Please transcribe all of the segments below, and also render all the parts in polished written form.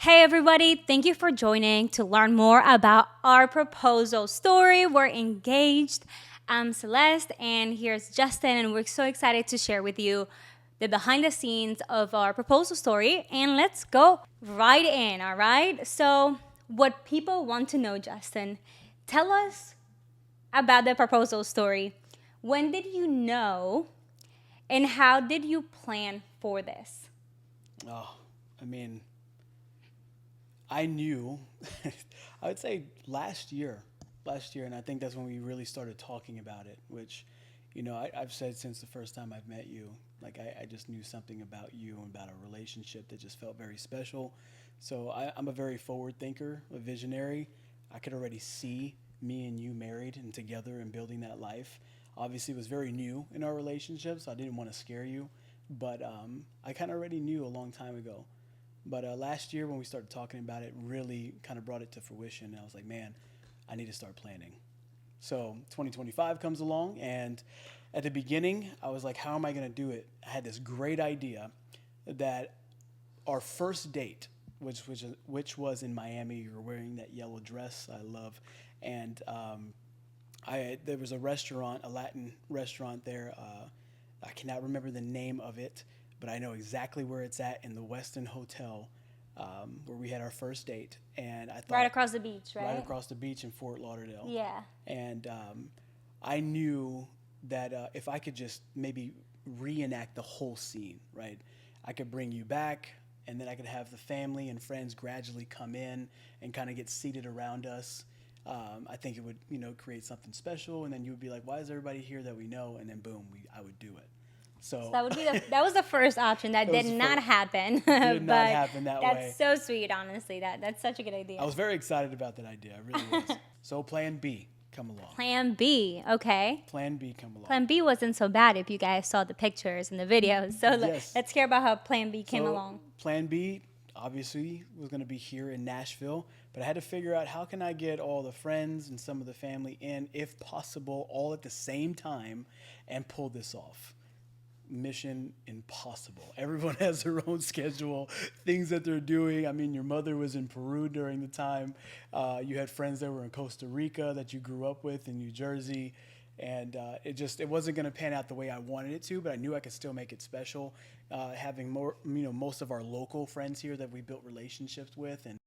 Hey everybody, thank you for joining to learn more about our proposal story. We're engaged. I'm Celeste and here's Justyn, and we're so excited to share with you the behind the scenes of our proposal story. And let's go right in, all right? So, what people want to know, Justyn, tell us about the proposal story. When did you know and how did you plan for this? Oh, I mean, I knew, I would say last year, and I think that's when we really started talking about it, which, I've said since the first time I've met you, like I just knew something about you and about our relationship that just felt very special. So I'm a very forward thinker, a visionary. I could already see me and you married and together and building that life. Obviously, it was very new in our relationship, so I didn't want to scare you, but I kind of already knew a long time ago. But last year, when we started talking about it, really kind of brought it to fruition. And I was like, man, I need to start planning. So 2025 comes along, and at the beginning, I was like, how am I going to do it? I had this great idea that our first date, which was in Miami, you were wearing that yellow dress I love, and there was a restaurant, a Latin restaurant there. I cannot remember the name of it, but I know exactly where it's at in the Westin Hotel, where we had our first date. And I Right thought across the beach, right right? across the beach in Fort Lauderdale. Yeah. And I knew that if I could just maybe reenact the whole scene, right, I could bring you back, and then I could have the family and friends gradually come in and kind of get seated around us. I think it would, create something special, and then you would be like, "Why is everybody here that we know?" And then boom, I would do it. So So that was the first option that it did was not happen, did not but happen that way. that's so sweet. Honestly, that's such a good I idea. was very excited about that idea. I really was. So Plan B, come along. Plan B, okay. Plan B, come along. Plan B wasn't so bad if you guys saw the pictures and the videos. So Yes. let's hear about how Plan B came So along. Plan B obviously was going to be here in Nashville, but I had to figure out how can I get all the friends and some of the family in, if possible, all at the same time, and pull this off. Mission impossible. Everyone has their own schedule, things that they're doing. I mean, your mother was in Peru during the time. You had friends that were in Costa Rica that you grew up with in New Jersey. And it wasn't going to pan out the way I wanted it to, but I knew I could still make it special. Having more, most of our local friends here that we built relationships with. And,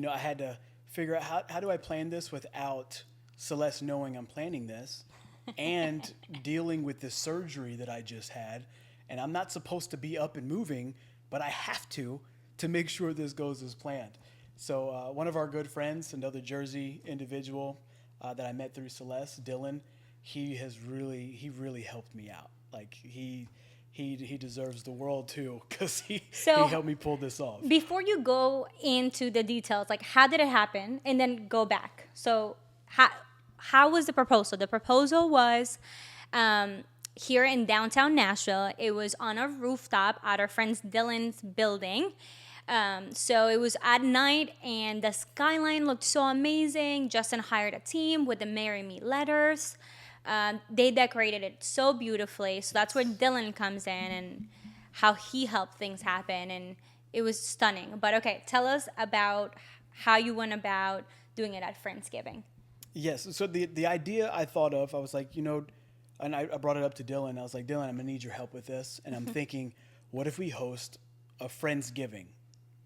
I had to figure out how do I plan this without Celeste knowing I'm planning this and dealing with this surgery that I just had. And I'm not supposed to be up and moving, but I have to make sure this goes as planned. So one of our good friends, another Jersey individual that I met through Celeste, Dylan, he really helped me out. Like he deserves the world too, because he helped me pull this off. Before you go into the details, like how did it happen, and then go back. So how was the proposal? The proposal was here in downtown Nashville. It was on a rooftop at our friend Dylan's building. So it was at night, and the skyline looked so amazing. Justyn hired a team with the "Marry Me" letters. They decorated it so beautifully. So that's where Dylan comes in and how he helped things happen. And it was stunning. But okay, tell us about how you went about doing it at Friendsgiving. Yes. So the idea I thought of, I was like, and I brought it up to Dylan. I was like, Dylan, I'm gonna need your help with this. And I'm thinking, what if we host a Friendsgiving,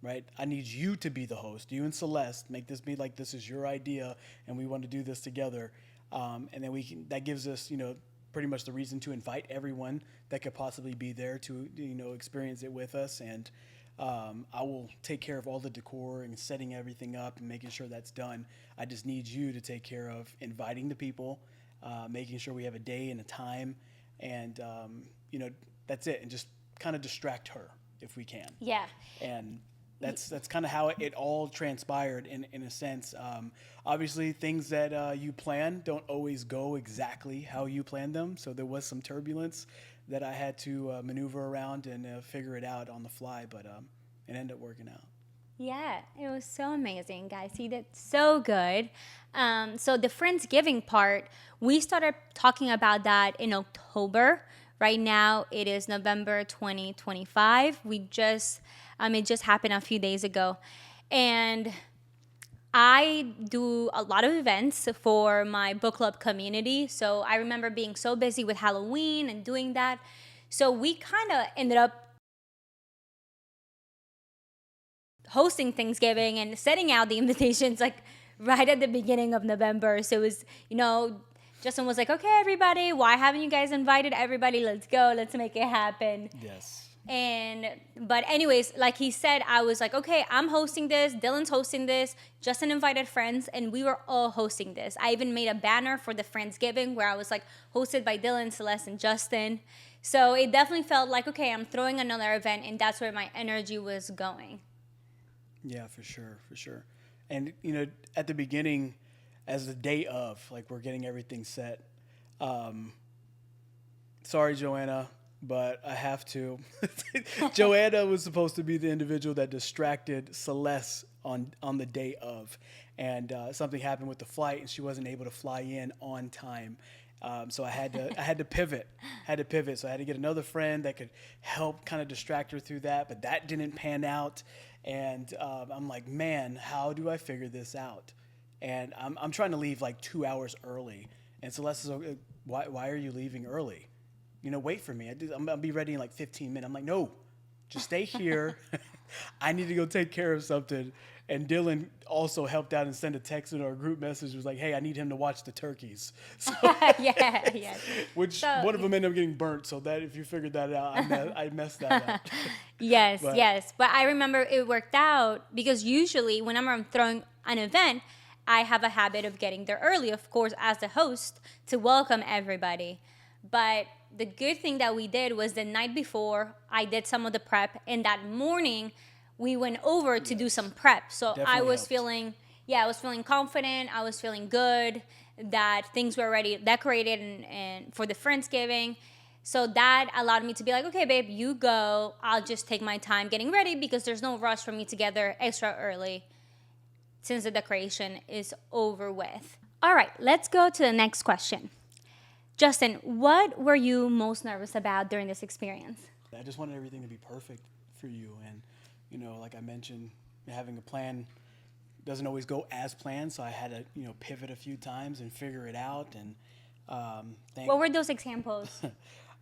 right? I need you to be the host. You and Celeste make this be like this is your idea, and we want to do this together. And then that gives us, pretty much the reason to invite everyone that could possibly be there to, experience it with us. And I will take care of all the decor and setting everything up and making sure that's done. I just need you to take care of inviting the people, making sure we have a day and a time, and that's it. And just kind of distract her if we can. Yeah. And that's kind of how it all transpired in a sense. Obviously, things that you plan don't always go exactly how you plan them. So there was some turbulence that I had to maneuver around and figure it out on the fly, but it ended up working out. Yeah, it was so amazing, guys. He did so good. So the Friendsgiving part, we started talking about that in October Right now, it is November 2025. It just happened a few days ago. And I do a lot of events for my book club community. So I remember being so busy with Halloween and doing that. So we kind of ended up hosting Thanksgiving and sending out the invitations like right at the beginning of November. So it was, Justyn was like, okay, everybody, why haven't you guys invited everybody? Let's go. Let's make it happen. Yes. But anyways, like he said, I was like, okay, I'm hosting this. Dylan's hosting this. Justyn invited friends, and we were all hosting this. I even made a banner for the Friendsgiving where I was like, hosted by Dylan, Celeste, and Justyn. So it definitely felt like, okay, I'm throwing another event, and that's where my energy was going. Yeah, for sure. And, at the beginning, as the day of, like, we're getting everything set. Sorry, Joanna, but I have to. Joanna was supposed to be the individual that distracted Celeste on the day of. And something happened with the flight, and she wasn't able to fly in on time. So I had to pivot. So I had to get another friend that could help kind of distract her through that, but that didn't pan out. And I'm like, man, how do I figure this out? And I'm trying to leave like 2 hours early. And Celeste is like, why are you leaving early? Wait for me. I'll be ready in like 15 minutes. I'm like, no, just stay here. I need to go take care of something. And Dylan also helped out and sent a text in our group message. Was like, hey, I need him to watch the turkeys. So, yeah. Which one of them ended up getting burnt. So that if you figured that out, I messed that up. Yes. But I remember it worked out because usually whenever I'm throwing an event, I have a habit of getting there early, of course, as the host to welcome everybody. But the good thing that we did was the night before, I did some of the prep, and that morning we went over to do some prep. So I was feeling confident. I was feeling good that things were already decorated and for the Friendsgiving. So that allowed me to be like, okay, babe, you go. I'll just take my time getting ready because there's no rush for me to get there extra early since the decoration is over with. All right, let's go to the next question. Justyn, what were you most nervous about during this experience? I just wanted everything to be perfect for you. And, like I mentioned, having a plan doesn't always go as planned. So I had to, pivot a few times and figure it out. And what were those examples?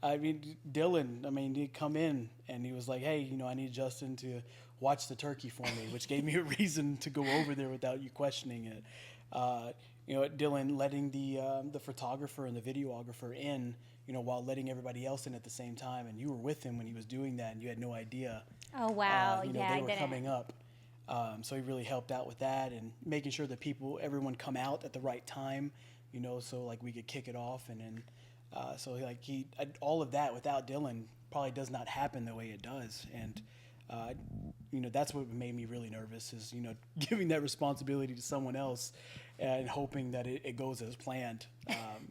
Dylan, he'd come in and he was like, hey, I need Justyn to watch the turkey for me, which gave me a reason to go over there without you questioning it. Dylan letting the photographer and the videographer in, while letting everybody else in at the same time. And you were with him when he was doing that, and you had no idea. Oh, wow. They were coming up. So he really helped out with that and making sure that everyone come out at the right time, so like we could kick it off. And then, all of that without Dylan probably does not happen the way it does. And, that's what made me really nervous is, giving that responsibility to someone else and hoping that it goes as planned.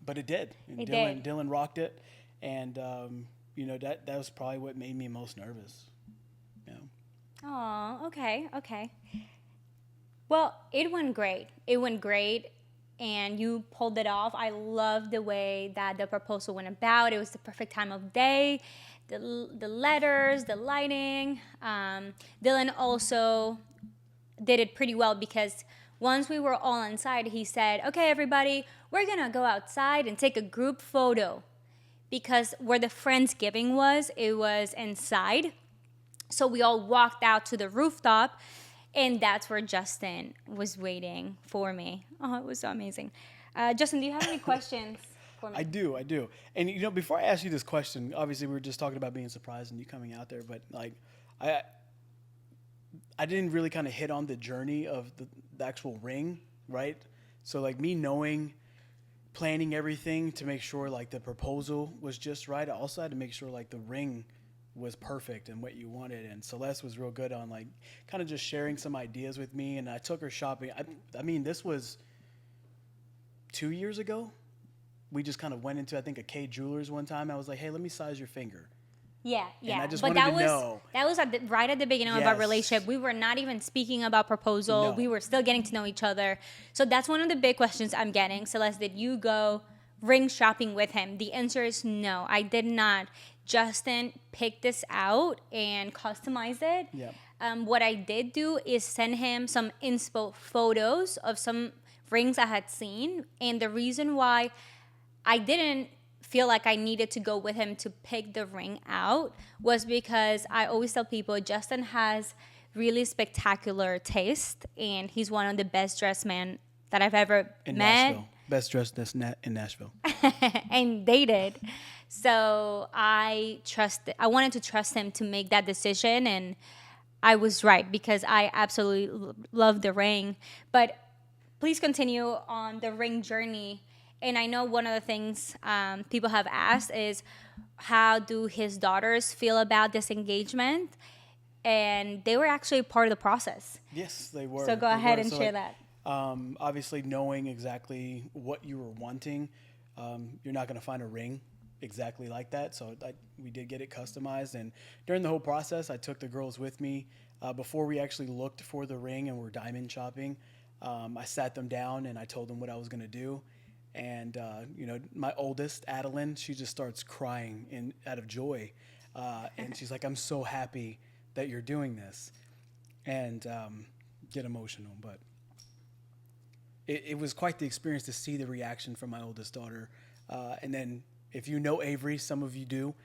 But it did. And Dylan rocked it. And, that was probably what made me most nervous. Yeah. Oh, okay. Well, it went great. And you pulled it off. I love the way that the proposal went about. It was the perfect time of day. The letters, the lighting. Dylan also did it pretty well because once we were all inside, he said, okay, everybody, we're going to go outside and take a group photo. Because where the Friendsgiving was, it was inside. So we all walked out to the rooftop, and that's where Justyn was waiting for me. Oh, it was so amazing. Justyn, do you have any questions for me? I do. And, before I ask you this question, obviously we were just talking about being surprised and you coming out there, but like, I didn't really kind of hit on the journey of the actual ring, right? So like me planning everything to make sure like the proposal was just right. I also had to make sure like the ring was perfect and what you wanted. And Celeste was real good on like kind of just sharing some ideas with me. And I took her shopping. This was 2 years ago. We just kind of went into, I think, a K Jewelers one time. I was like, hey, let me size your finger. Yeah. And I just wanted to know. That was right at the beginning of our relationship. We were not even speaking about proposal. No. We were still getting to know each other. So that's one of the big questions I'm getting. Celeste, did you go ring shopping with him? The answer is no, I did not. Justyn picked this out and customized it. Yeah. What I did do is send him some inspo photos of some rings I had seen. And the reason why I didn't feel like I needed to go with him to pick the ring out was because I always tell people Justyn has really spectacular taste, and he's one of the best dressed men that I've ever In met. Nashville. Best dressed in Nashville. And dated. So I wanted to trust him to make that decision, and I was right because I absolutely love the ring. But please continue on the ring journey. And I know one of the things people have asked is, how do his daughters feel about this engagement? And they were actually part of the process. Yes, they were. So go They ahead were. and So, share like, that. obviously, knowing exactly what you were wanting, you're not going to find a ring exactly like that. So we did get it customized. And during the whole process, I took the girls with me. Before we actually looked for the ring and were diamond shopping, I sat them down and I told them what I was going to do. And, my oldest, Adeline, she just starts crying out of joy. And she's like, I'm so happy that you're doing this. And get emotional. But it was quite the experience to see the reaction from my oldest daughter. And then if you know Avery, some of you do,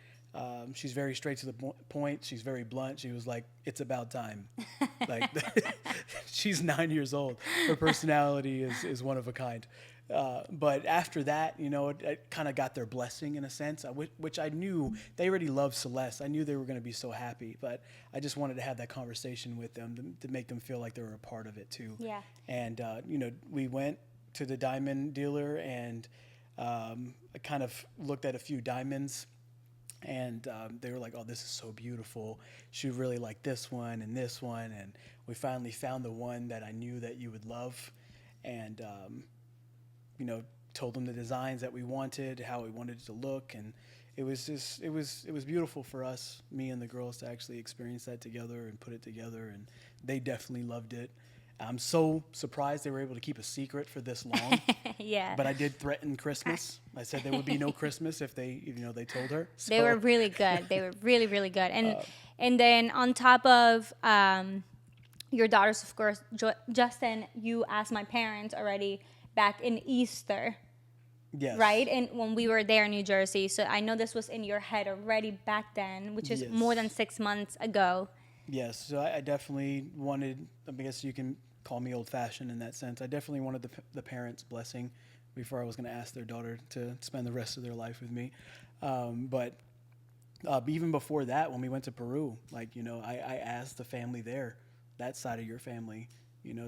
she's very straight to the point. She's very blunt. She was like, it's about time. Like, she's 9 years old. Her personality is one of a kind. But after that, it kind of got their blessing in a sense, which I knew they already loved Celeste. I knew they were going to be so happy, but I just wanted to have that conversation with them to make them feel like they were a part of it too. Yeah. And, we went to the diamond dealer and I kind of looked at a few diamonds. And they were like, oh, this is so beautiful. She really liked this one and this one. And we finally found the one that I knew that you would love. And, told them the designs that we wanted, how we wanted it to look. And it was beautiful for us, me and the girls, to actually experience that together and put it together. And they definitely loved it. I'm so surprised they were able to keep a secret for this long. Yeah. But I did threaten Christmas. I said there would be no Christmas if they told her. So, they were really good. They were really, really good. And then on top of your daughters, of course, Justyn, you asked my parents already back in Easter. yes. Right? And when we were there in New Jersey. So I know this was in your head already back then, which is Yes. more than 6 months ago. Yes. So I definitely wanted, I guess you can call me old-fashioned in that sense. I definitely wanted the parents' blessing before I was going to ask their daughter to spend the rest of their life with me. But even before that, when we went to Peru, I asked the family there, that side of your family,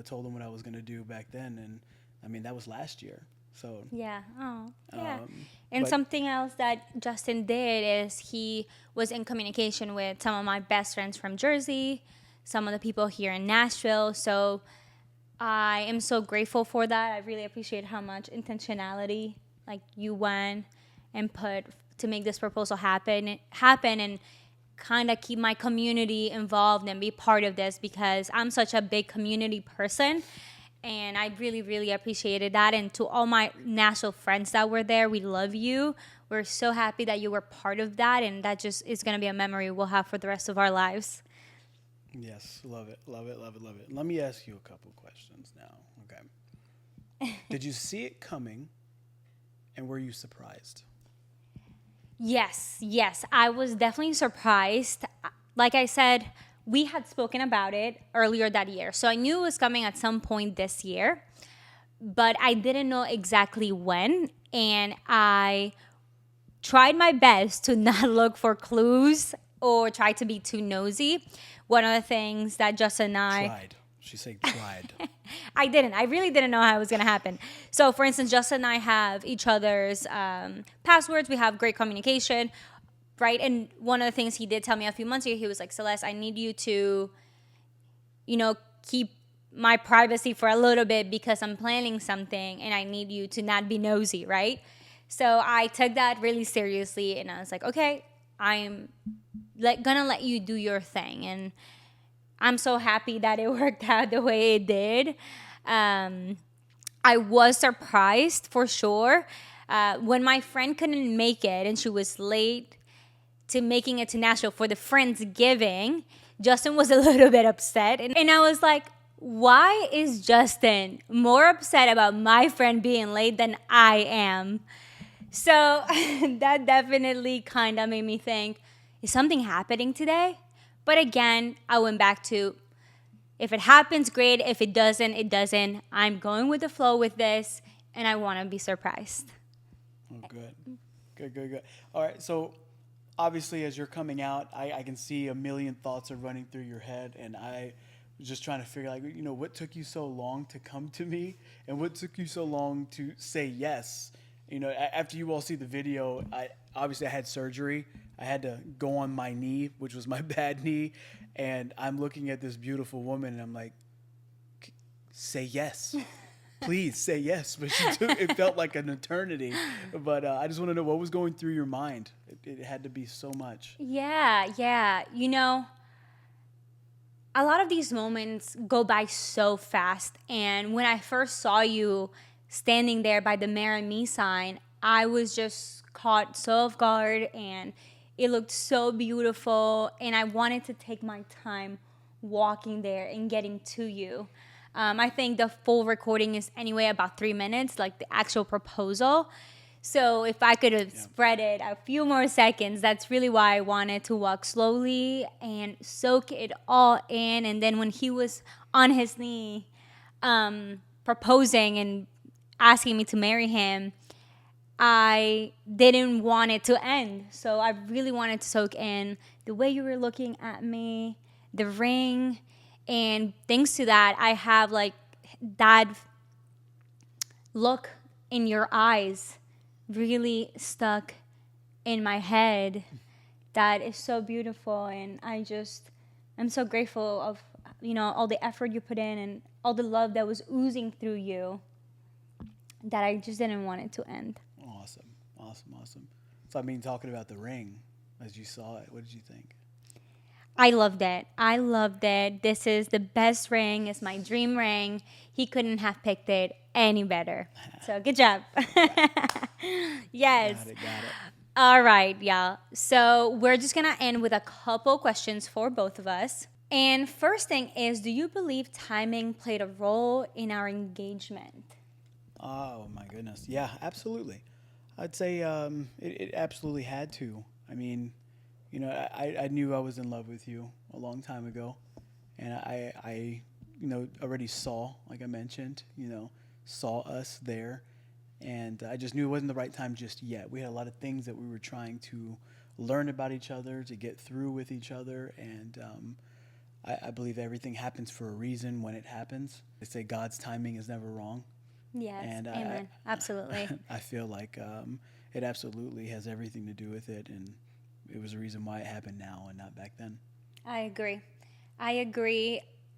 told them what I was going to do back then. And I mean, that was last year. So Yeah. Oh, yeah. And but- something else that Justyn did is he was in communication with some of my best friends from Jersey, some of the people here in Nashville. So I am so grateful for that. I really appreciate how much intentionality you went and put to make this proposal happen and kind of keep my community involved and be part of this, because I'm such a big community person. And I really, really appreciated that. And to all my Nashville friends that were there, we love you. We're so happy that you were part of that. And that just is going to be a memory we'll have for the rest of our lives. Yes, love it, love it, love it, love it. Let me ask you a couple questions now. Okay. Did you see it coming, and were you surprised? Yes. I was definitely surprised. Like I said, we had spoken about it earlier that year. So I knew it was coming at some point this year, but I didn't know exactly when. And I tried my best to not look for clues or try to be too nosy. One of the things that Justyn and I... Tried. She said tried. I didn't. I really didn't know how it was going to happen. So, for instance, Justyn and I have each other's passwords. We have great communication, right? And one of the things he did tell me a few months ago, he was like, Celeste, I need you to, keep my privacy for a little bit because I'm planning something and I need you to not be nosy, right? So I took that really seriously and I was like, okay, I'm gonna let you do your thing. And I'm so happy that it worked out the way it did. I was surprised for sure. When my friend couldn't make it and she was late to making it to Nashville for the Friendsgiving, Justyn was a little bit upset. And I was like, why is Justyn more upset about my friend being late than I am? So that definitely kind of made me think, is something happening today? But again, I went back to, if it happens, great. If it doesn't, it doesn't. I'm going with the flow with this, and I want to be surprised. Oh, good. Good. All right. So obviously, as you're coming out, I can see a million thoughts are running through your head. And I was just trying to figure out, what took you so long to come to me? And what took you so long to say yes? After you all see the video, I had surgery. I had to go on my knee, which was my bad knee. And I'm looking at this beautiful woman, and I'm like, say yes. Please say yes. But it felt like an eternity. But I just want to know what was going through your mind. It had to be so much. Yeah. A lot of these moments go by so fast. And when I first saw you standing there by the Marry Me sign, I was just caught so off guard, and it looked so beautiful. And I wanted to take my time walking there and getting to you. I think the full recording is anyway about 3 minutes, like the actual proposal. So if I could have spread it a few more seconds, that's really why I wanted to walk slowly and soak it all in. And then when he was on his knee proposing and asking me to marry him, I didn't want it to end. So I really wanted to soak in the way you were looking at me, the ring. And thanks to that, I have like that look in your eyes really stuck in my head. That is so beautiful. And I'm so grateful of, all the effort you put in and all the love that was oozing through you, that I just didn't want it to end. Awesome. So, talking about the ring, as you saw it, what did you think? I loved it. This is the best ring. It's my dream ring. He couldn't have picked it any better. So good job. Yes. Got it. All right, y'all. So we're just going to end with a couple questions for both of us. And first thing is, do you believe timing played a role in our engagement? Oh, my goodness. Yeah, absolutely. I'd say it absolutely had to. I knew I was in love with you a long time ago, and I already saw, like I mentioned, saw us there, and I just knew it wasn't the right time just yet. We had a lot of things that we were trying to learn about each other, to get through with each other, and I believe everything happens for a reason when it happens. They say God's timing is never wrong. Yes, and amen. Absolutely. I feel like it absolutely has everything to do with it, and it was a reason why it happened now and not back then. I agree.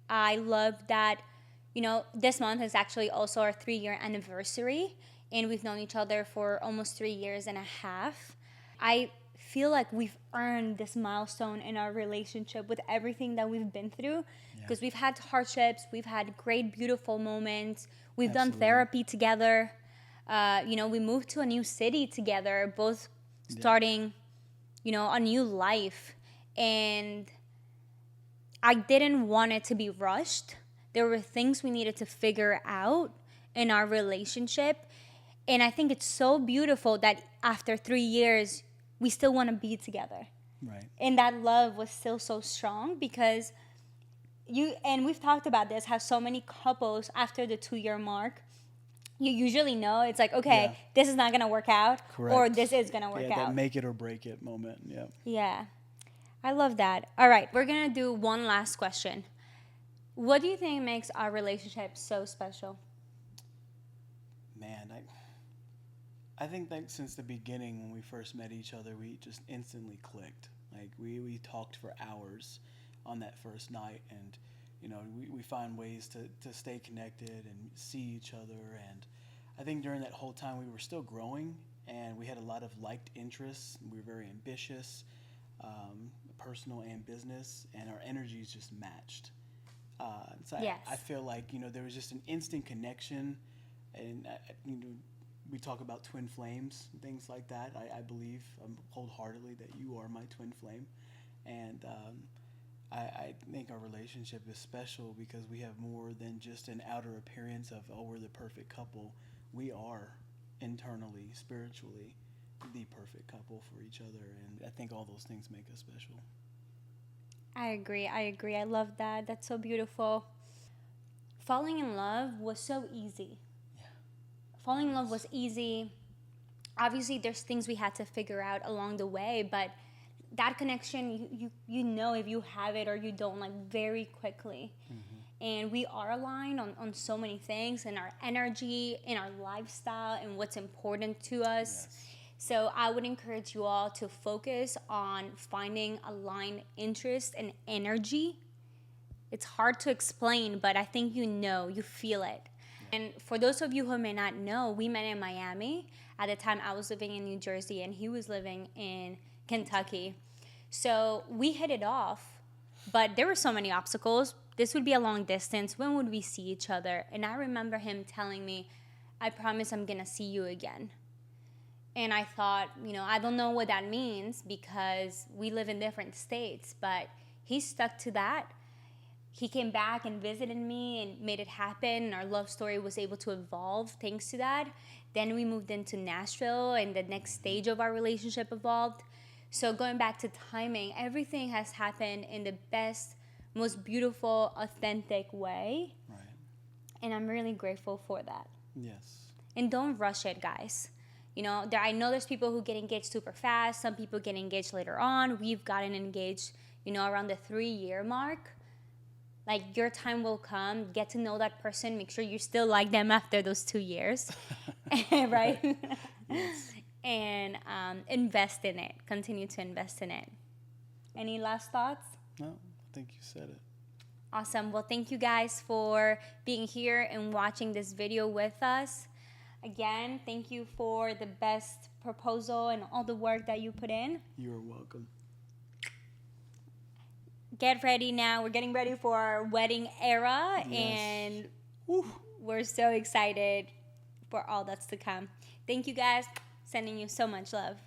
I love that, this month is actually also our 3-year anniversary, and we've known each other for almost 3 years and a half. I feel like we've earned this milestone in our relationship with everything that we've been through, because we've had hardships, we've had great, beautiful moments, we've done therapy together. We moved to a new city together, both starting a new life. And I didn't want it to be rushed. There were things we needed to figure out in our relationship. And I think it's so beautiful that after 3 years, we still want to be together. Right. And that love was still so strong, because and we've talked about this, how so many couples after the 2-year mark, you usually know it's like, okay, this is not going to work out. Correct. Or this is going to work out. That make it or break it moment. Yeah. Yeah. I love that. All right, we're going to do one last question. What do you think makes our relationship so special? Man, I think that since the beginning, when we first met each other, we just instantly clicked. Like we talked for hours on that first night, and we find ways to stay connected and see each other. And I think during that whole time we were still growing, and we had a lot of liked interests. We were very ambitious, personal and business, and our energies just matched. So yes. I feel like there was just an instant connection, and we talk about twin flames and things like that. I believe wholeheartedly that you are my twin flame, and I think our relationship is special because we have more than just an outer appearance of, oh, we're the perfect couple. We are internally, spiritually, the perfect couple for each other, and I think all those things make us special. I agree. I love that. That's so beautiful. Falling in love was so easy. Yeah. Falling in love was easy. Obviously, there's things we had to figure out along the way, but that connection, you know if you have it or you don't, like, very quickly. Mm-hmm. And we are aligned on so many things, in our energy, in our lifestyle, and what's important to us. Yes. So I would encourage you all to focus on finding aligned interest and energy. It's hard to explain, but I think you feel it. Yeah. And for those of you who may not know, we met in Miami. At the time, I was living in New Jersey, and he was living in Kentucky. So we hit it off, but there were so many obstacles. This would be a long distance. When would we see each other? And I remember him telling me, I promise I'm going to see you again. And I thought, I don't know what that means because we live in different states, but he stuck to that. He came back and visited me and made it happen. And our love story was able to evolve thanks to that. Then we moved into Nashville, and the next stage of our relationship evolved. So going back to timing, everything has happened in the best, most beautiful, authentic way. Right. And I'm really grateful for that. Yes. And don't rush it, guys. I know there's people who get engaged super fast. Some people get engaged later on. We've gotten engaged, around the 3-year mark. Like, your time will come. Get to know that person. Make sure you still like them after those 2 years. Right? Yes. And invest in it. Continue to invest in it. Any last thoughts? No, I think you said it. Awesome. Well, thank you guys for being here and watching this video with us. Again, thank you for the best proposal and all the work that you put in. You're welcome. Get ready now. We're getting ready for our wedding era, Yes. and we're so excited for all that's to come. Thank you, guys. Sending you so much love.